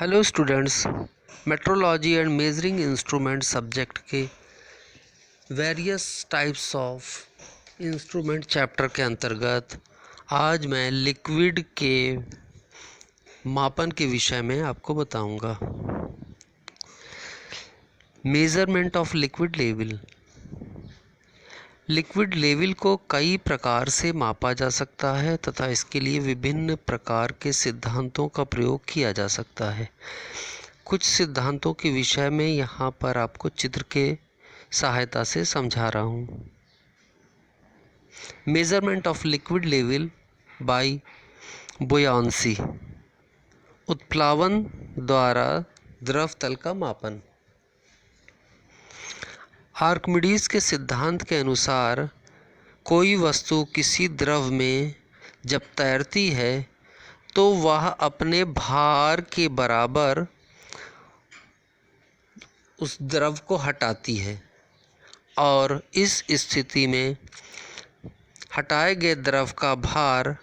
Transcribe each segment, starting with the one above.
Hello students, metrology and measuring instrument subject के various types of instrument chapter के अंतर्गत आज मैं लिक्विड के मापन के विषय में आपको बताऊंगा। Measurement of liquid level. Liquid level को कई प्रकार से मापा जा सकता है तथा इसके लिए विभिन्न प्रकार के सिद्धांतों का प्रयोग किया जा सकता है। कुछ सिद्धांतों के विषय में यहाँ पर आपको चित्र के सहायता से समझा रहा हूँ। Measurement of liquid level by buoyancy. उत्प्लावन द्वारा द्रव तल का मापन। आर्किमिडीज के सिद्धांत के अनुसार कोई वस्तु किसी द्रव में जब तैरती है तो वह अपने भार के बराबर उस द्रव को हटाती है और इस स्थिति में हटाए गए द्रव का भार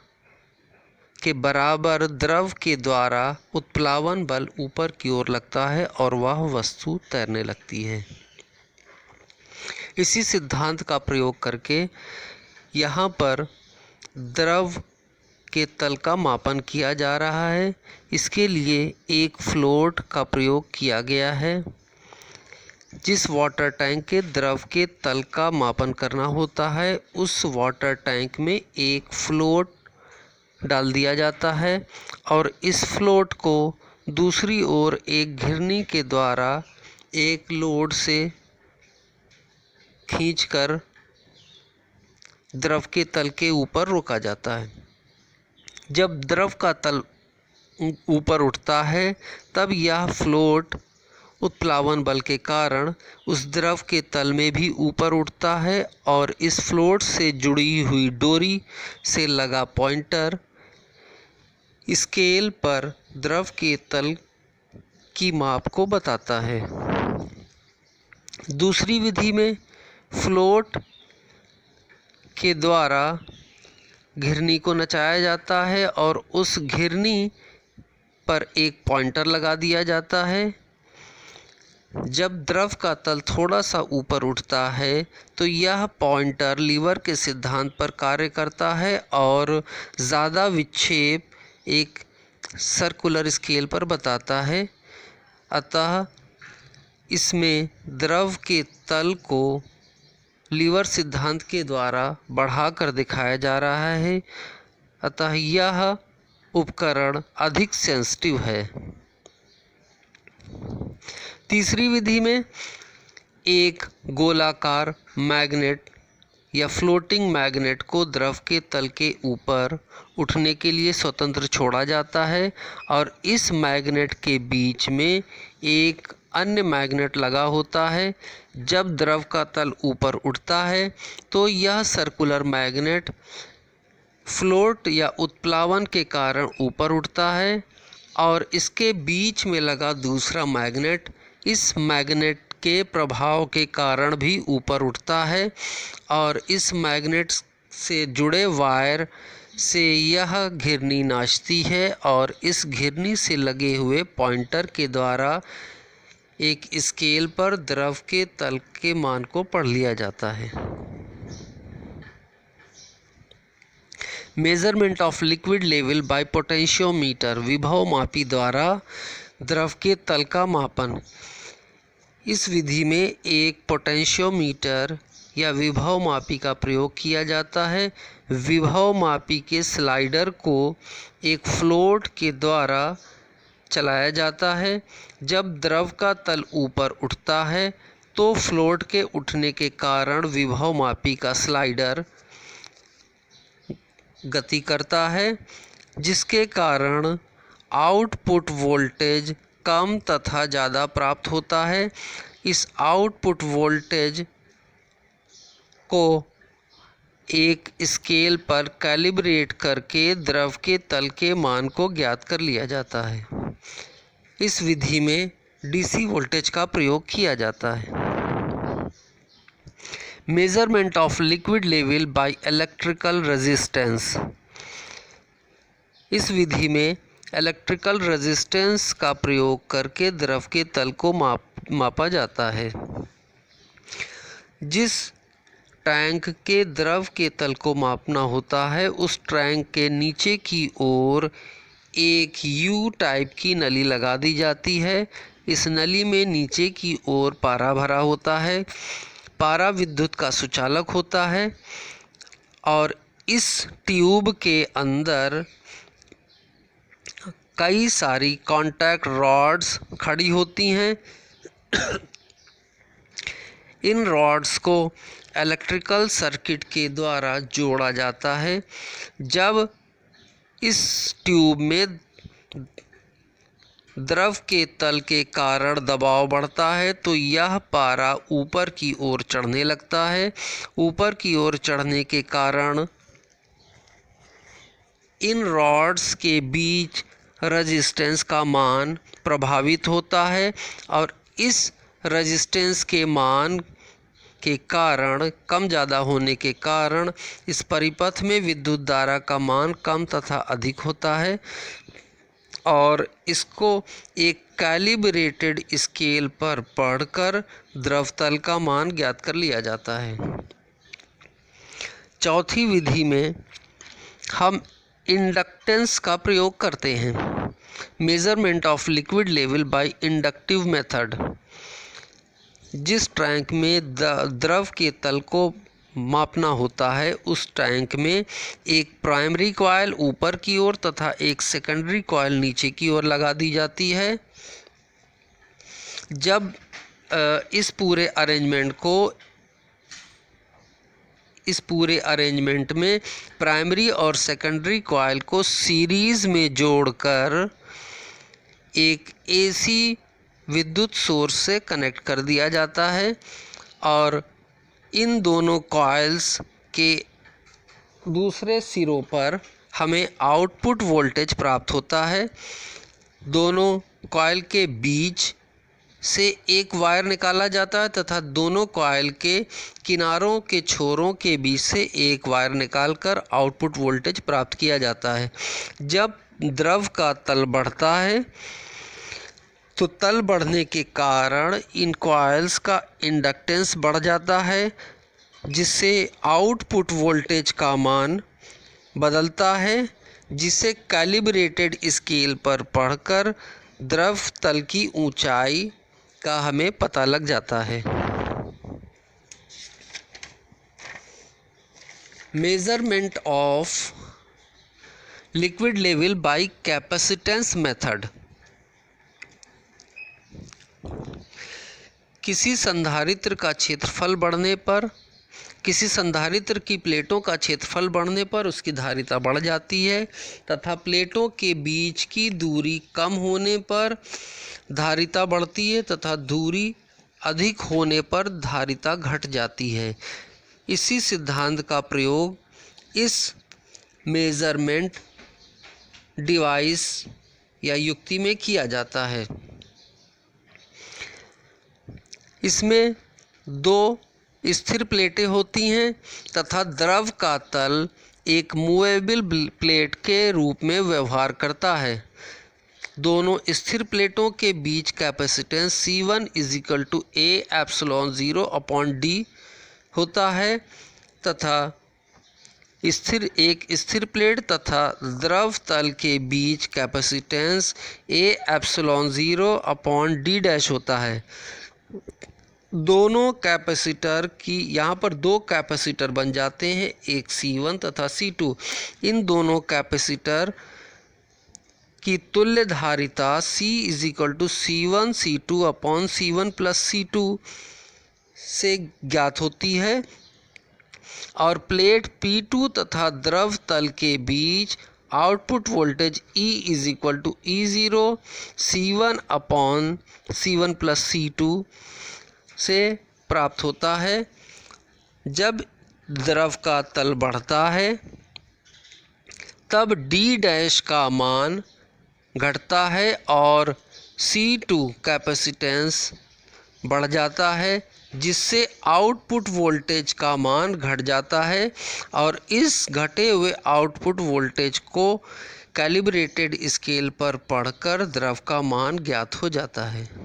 के बराबर द्रव के द्वारा उत्प्लावन बल ऊपर की ओर लगता है और वह वस्तु तैरने लगती है। इसी सिद्धांत का प्रयोग करके यहाँ पर द्रव के तल का मापन किया जा रहा है। इसके लिए एक फ्लोट का प्रयोग किया गया है। जिस वाटर टैंक के द्रव के तल का मापन करना होता है उस वाटर टैंक में एक फ्लोट डाल दिया जाता है और इस फ्लोट को दूसरी ओर एक घिरनी के द्वारा एक लोड से खींचकर द्रव के तल के ऊपर रोका जाता है। जब द्रव का तल ऊपर उठता है तब यह फ्लोट उत्प्लावन बल के कारण उस द्रव के तल में भी ऊपर उठता है और इस फ्लोट से जुड़ी हुई डोरी से लगा पॉइंटर स्केल पर द्रव के तल की माप को बताता है। दूसरी विधि में फ्लोट के द्वारा घिरनी को नचाया जाता है और उस घिरनी पर एक पॉइंटर लगा दिया जाता है। जब द्रव का तल थोड़ा सा ऊपर उठता है तो यह पॉइंटर लीवर के सिद्धांत पर कार्य करता है और ज़्यादा विक्षेप एक सर्कुलर स्केल पर बताता है। अतः इसमें द्रव के तल को लीवर सिद्धांत के द्वारा बढ़ाकर दिखाया जा रहा है। अतः यह उपकरण अधिक सेंसिटिव है। तीसरी विधि में एक गोलाकार मैग्नेट या फ्लोटिंग मैग्नेट को द्रव के तल के ऊपर उठने के लिए स्वतंत्र छोड़ा जाता है और इस मैग्नेट के बीच में एक अन्य मैग्नेट लगा होता है। जब द्रव का तल ऊपर उठता है तो यह सर्कुलर मैग्नेट फ्लोट या उत्प्लावन के कारण ऊपर उठता है और इसके बीच में लगा दूसरा मैग्नेट इस मैग्नेट के प्रभाव के कारण भी ऊपर उठता है और इस मैग्नेट से जुड़े वायर से यह घिरनी नाचती है और इस घिरनी से लगे हुए पॉइंटर के द्वारा एक स्केल पर द्रव के तल के मान को पढ़ लिया जाता है। Measurement of liquid level bye potentiometer. विभव मापी द्वारा द्रव के तल का मापन। इस विधि में एक पोटेंशियोमीटर या विभव मापी का प्रयोग किया जाता है। विभव मापी के स्लाइडर को एक फ्लोट के द्वारा चलाया जाता है। जब द्रव का तल ऊपर उठता है तो फ्लोट के उठने के कारण विभव मापी का स्लाइडर गति करता है जिसके कारण आउटपुट वोल्टेज कम तथा ज़्यादा प्राप्त होता है। इस आउटपुट वोल्टेज को एक स्केल पर कैलिब्रेट करके द्रव के तल के मान को ज्ञात कर लिया जाता है। इस विधि में डीसी वोल्टेज का प्रयोग किया जाता है। Measurement of liquid level by electrical resistance. इस विधि में इलेक्ट्रिकल रेजिस्टेंस का प्रयोग करके द्रव के तल को मापा जाता है। जिस टैंक के द्रव के तल को मापना होता है उस टैंक के नीचे की ओर एक यू टाइप की नली लगा दी जाती है। इस नली में नीचे की ओर पारा भरा होता है। पारा विद्युत का सुचालक होता है और इस ट्यूब के अंदर कई सारी कॉन्टैक्ट रॉड्स खड़ी होती हैं। इन रॉड्स को इलेक्ट्रिकल सर्किट के द्वारा जोड़ा जाता है। जब इस ट्यूब में द्रव के तल के कारण दबाव बढ़ता है तो यह पारा ऊपर की ओर चढ़ने लगता है। ऊपर की ओर चढ़ने के कारण इन रॉड्स के बीच रेजिस्टेंस का मान प्रभावित होता है और इस रेजिस्टेंस के मान के कारण कम ज़्यादा होने के कारण इस परिपथ में विद्युत धारा का मान कम तथा अधिक होता है और इसको एक कैलिब्रेटेड स्केल पर पढ़कर द्रव तल का मान ज्ञात कर लिया जाता है। चौथी विधि में हम इंडक्टेंस का प्रयोग करते हैं। Measurement of liquid level bye inductive method. जिस टैंक में द्रव के तल को मापना होता है उस टैंक में एक प्राइमरी कॉइल ऊपर की ओर तथा एक सेकेंडरी कॉइल नीचे की ओर लगा दी जाती है। जब इस पूरे अरेंजमेंट में प्राइमरी और सेकेंडरी कॉइल को सीरीज में जोड़कर एक एसी विद्युत सोर्स से कनेक्ट कर दिया जाता है और इन दोनों कॉइल्स के दूसरे सिरों पर हमें आउटपुट वोल्टेज प्राप्त होता है। दोनों कॉइल के बीच से एक वायर निकाला जाता है तथा दोनों कॉइल के किनारों के छोरों के बीच से एक वायर निकालकर आउटपुट वोल्टेज प्राप्त किया जाता है। जब द्रव का तल बढ़ता है तो तल बढ़ने के कारण इन कॉइल्स का इंडक्टेंस बढ़ जाता है जिससे आउटपुट वोल्टेज का मान बदलता है, जिसे कैलिब्रेटेड स्केल पर पढ़कर द्रव तल की ऊंचाई का हमें पता लग जाता है। Measurement of liquid level bye capacitance method. किसी संधारित्र का क्षेत्रफल बढ़ने पर, किसी संधारित्र की प्लेटों का क्षेत्रफल बढ़ने पर उसकी धारिता बढ़ जाती है तथा प्लेटों के बीच की दूरी कम होने पर धारिता बढ़ती है तथा दूरी अधिक होने पर धारिता घट जाती है। इसी सिद्धांत का प्रयोग इस मेजरमेंट डिवाइस या युक्ति में किया जाता है। इसमें दो स्थिर प्लेटें होती हैं तथा द्रव का तल एक मूवेबल प्लेट के रूप में व्यवहार करता है। दोनों स्थिर प्लेटों के बीच capacitance C1 = A epsilon 0/d होता है तथा एक स्थिर प्लेट तथा द्रव तल के बीच कैपेसिटेंस A एप्सिलॉन 0/d' होता है। दोनों कैपेसिटर की यहाँ पर दो कैपेसिटर बन जाते हैं, एक C1 तथा C2। इन दोनों कैपेसिटर की तुल्य धारिता C = C1 C2/C1 + C2 से ज्ञात होती है और प्लेट P2 तथा द्रव तल के बीच output voltage E = E0 C1/C1 + C2 से प्राप्त होता है। जब द्रव का तल बढ़ता है तब D' का मान घटता है और C2 कैपेसिटेंस बढ़ जाता है जिससे आउटपुट वोल्टेज का मान घट जाता है और इस घटे हुए आउटपुट वोल्टेज को कैलिब्रेटेड स्केल पर पढ़कर द्रव का मान ज्ञात हो जाता है।